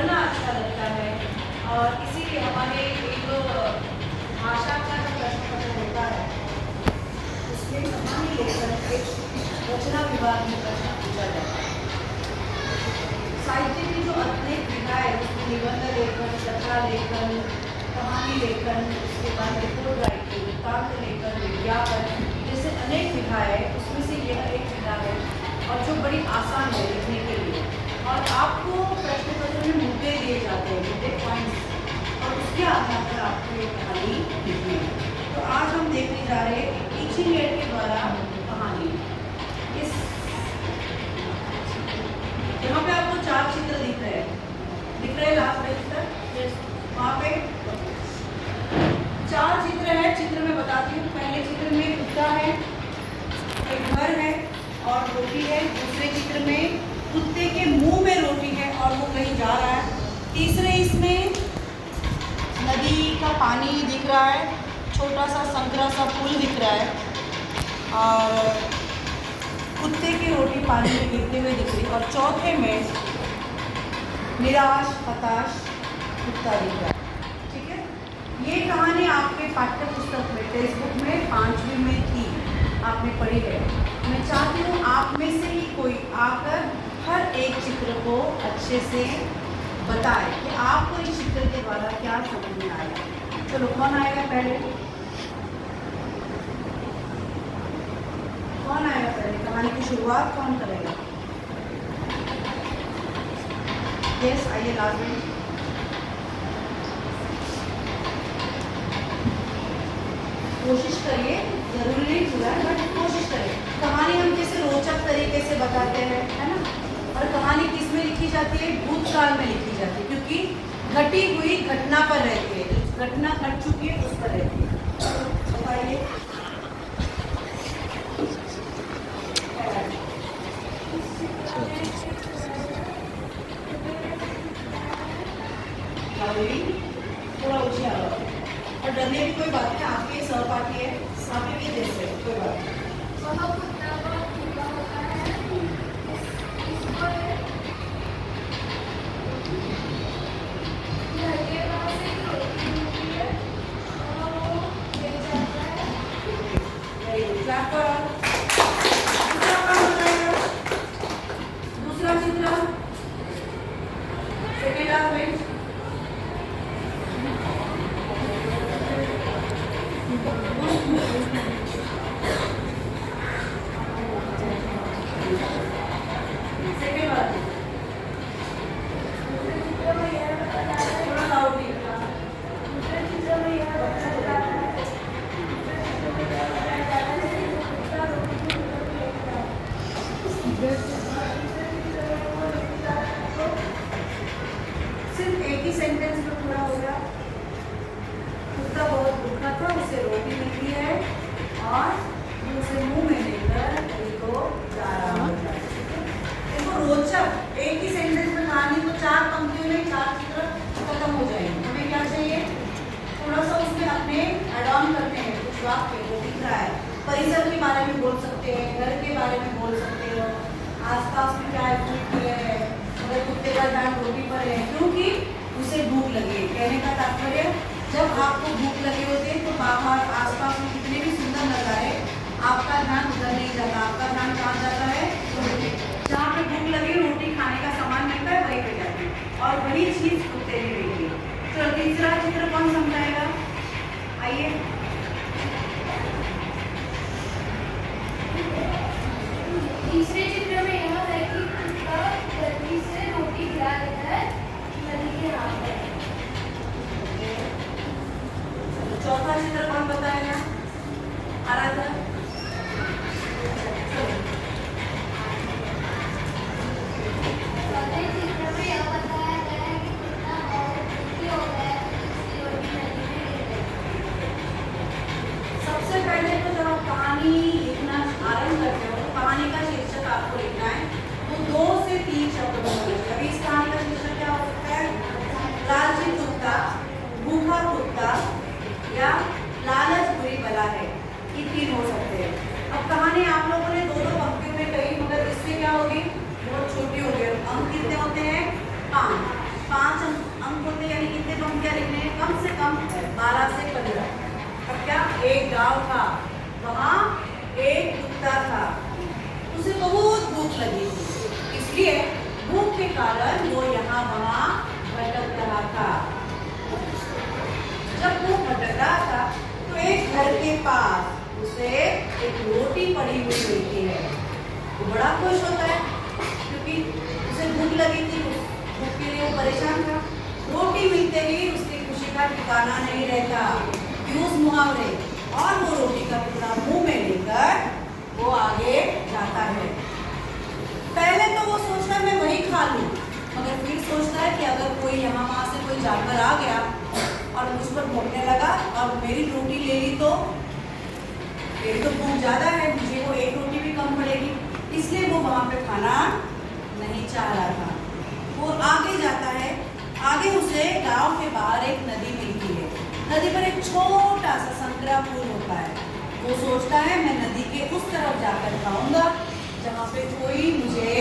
पढ़ना अच्छा लगता है। और इसीलिए हमारे एक भाषा का जो प्रश्न पत्र होता है उसमें कहानी लेखन एक रचना विभाग में प्रश्न पूछा जाता है। साहित्य की जो अनेक विधा है उसमें निबंध लेखन, कथा लेखन, कहानी लेखन, उसके बाद रिपोर्ट राइटिंग, वृत्तांत लेखन, विज्ञापन, जैसे अनेक विधा है उसमें से यह एक विधा है और जो बड़ी आसान है लिखने के लिए। और आपको प्रश्न पत्र में मुद्दे दिए जाते हैं, मुद्दे पॉइंट्स, और उसके आधार पर आपको ये कहानी लिखनी है। तो आज हम देखने जा रहे हैं टीचिंग एड के द्वारा कहानी। इस यहाँ पे आपको 4 चित्र दिख रहे हैं लास्ट पेज तक। वहाँ पे 4 चित्र है। चित्र में बताती हूँ। पहले चित्र में कुत्ता है, एक घर है और रोटी है। दूसरे चित्र में कुत्ते के मुंह में रोटी है और वो कहीं जा रहा है। तीसरे इसमें नदी का पानी दिख रहा है, छोटा सा संकरा सा पुल दिख रहा है और कुत्ते की रोटी पानी में गिरते हुए दिख रही है। और चौथे में निराश हताश कुत्ता दिख रहा है। ठीक है, ये कहानी आपके पाठ्य पुस्तक में टेक्स्ट बुक में 5वीं में थी, आपने पढ़ी है। मैं चाहती हूँ आप में से ही कोई आकर हर एक चित्र को अच्छे से बताए कि आपको इस चित्र के द्वारा क्या समझ में आएगा। चलो, कौन आएगा पहले? कौन आएगा पहले? कहानी की शुरुआत कौन करेगा? यस, आइए लास्ट में। कोशिश करिए, जरूरी नहीं पूरा है बट कोशिश करिए। कहानी हम कैसे रोचक तरीके से बताते हैं, है ना? और कहानी किस में लिखी जाती है? भूतकाल में लिखी जाती है, क्योंकि घटी हुई घटना पर रहती है। घटना घट चुकी है उस पर रहती है। बताइए। थोड़ा ऊंची आवाज और डरने की कोई बात नहीं। आपके सहपाठी है, आप भी जैसे कोई बात नहीं। दूसरा चित्र सेकेंड लास्ट सिर्फ एक ही सेंटेंस में पूरा हो गया। कुत्ता बहुत भूखा था, उसे रोटी मिली है और उसे मुंह में लेकर को जा रहा है। देखो, रोचक एक ही सेंटेंस में कहानी को 4 पंक्तियों में 4 चित्र खत्म हो जाएंगे। हमें क्या चाहिए? थोड़ा सा उसमें अपने एड ऑन करते हैं कुछ वाक्य जो दिख रहा है। परिसर के बारे में बोल सकते हैं, घर के बारे में बोल सकते हो, आसपास में क्या है, अगर कुत्ते का ध्यान रोटी पर है क्योंकि उसे भूख लगी है। कहने का तात्पर्य, जब आपको भूख लगी होती है तो बाहर आसपास में कितने भी सुंदर नजारे, आपका ध्यान उधर नहीं जाता। आपका ध्यान कहाँ जाता है? जहाँ पे भूख लगी, रोटी खाने का सामान मिलता है, वहीं पे जाती है। और वही चीज कुत्ते ने देखी। चलो, तीसरा चित्र कौन समझाएगा? आइए। तीसरे चित्र में यह है कि कुत्ता गलती से रोटी गिरा देता है नदी के हाथ में। चौथा चित्र कौन बताएगा? आराधना। चौथे चित्र में यह बताया गया है कि कुत्ता अंक होते हैं, यानी कितने पंक्तियां लिखने हैं? कम से कम 12 से 15। अब क्या, एक गांव था, वहाँ एक कुत्ता था, उसे बहुत भूख लगी थी, इसलिए भूख के कारण वो यहाँ वहाँ भटक रहा था। जब वो भटक रहा था तो एक घर के पास उसे एक रोटी पड़ी हुई मिलती है। वो बड़ा खुश होता है क्योंकि उसे भूख लगी थी, उस भूख के लिए वो परेशान था। रोटी मिलते ही उसकी खुशी का ठिकाना नहीं रहता, यूज मुहावरे, और वो रोटी का टुकड़ा मुंह में लेकर वो आगे जाता है। पहले तो वो सोचता है मैं वही खा लूं, मगर फिर सोचता है कि अगर कोई यहाँ वहाँ से कोई जानवर आ गया और मुझ पर भौंकने लगा और मेरी रोटी ले ली तो मेरी तो भूख ज़्यादा है, मुझे वो एक रोटी भी कम पड़ेगी, इसलिए वो वहाँ पे खाना नहीं चाह रहा था। वो आगे जाता है, आगे उसे गांव के बाहर एक नदी मिलती है। नदी पर एक छोटा सा संतरा फूल होता है। वो सोचता है मैं नदी के उस तरफ जाकर खाऊंगा जहाँ पे कोई मुझे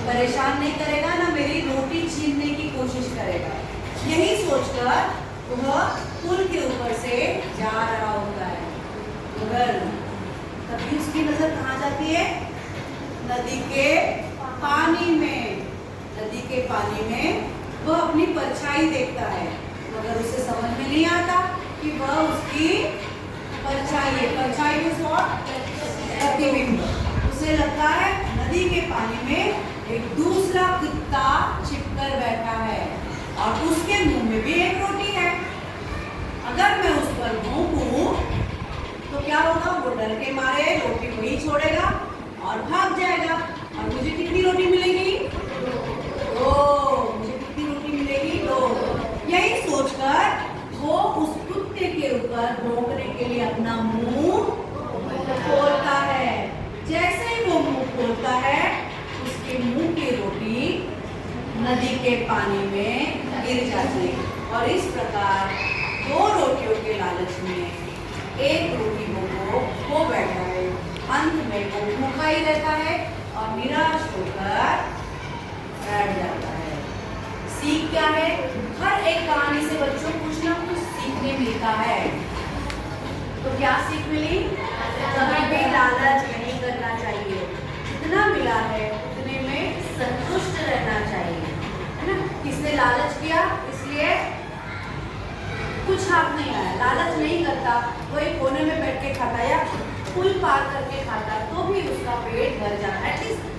परेशान नहीं करेगा, ना मेरी रोटी छीनने की कोशिश करेगा। यही सोचकर वह पुल के ऊपर से जा रहा होता है, मगर तभी उसकी नजर कहाँ जाती है? नदी के पानी में। नदी के पानी में वह अपनी परछाई देखता है, मगर उसे समझ में नहीं आता कि वह उसकी परछाई है। परछाई इज व्हाट? प्रतिबिंब। उसे लगता है नदी के पानी में एक दूसरा कुत्ता छिपकर बैठा है और उसके मुंह में भी एक रोटी है। अगर मैं उस पर भौंकूं तो क्या होगा? वो डर के मारे रोटी वही छोड़ेगा और भाग जाएगा, और मुझे कितनी रोटी मिलेगी? 2। मुझे कितनी रोटी मिलेगी? 2। यही सोचकर वो उस कुत्ते के ऊपर भौंकने के लिए अपना मुंह खोलता है। जैसे ही वो मुंह खोलता है, उसके मुंह की रोटी नदी के पानी में गिर जाती है, और इस प्रकार 2 रोटियों के लालच में एक रोटी वो खो बैठा है। अंत में वो भूखा ही रहता है और निराश होकर बैठ जाता है। सीख क्या है? हर एक कहानी से बच्चों को कुछ ना कुछ सीखने मिलता है। तो क्या सीख मिली? कभी भी लालच नहीं करना चाहिए, जितना मिला है उतने में संतुष्ट रहना चाहिए, है ना? किसने लालच किया इसलिए कुछ हाथ नहीं आया, लालच नहीं करता, वही कोने में बैठ के खाता या पुल पार करके खाता तो भी उसका पेट भर जाता है। एटलीस्ट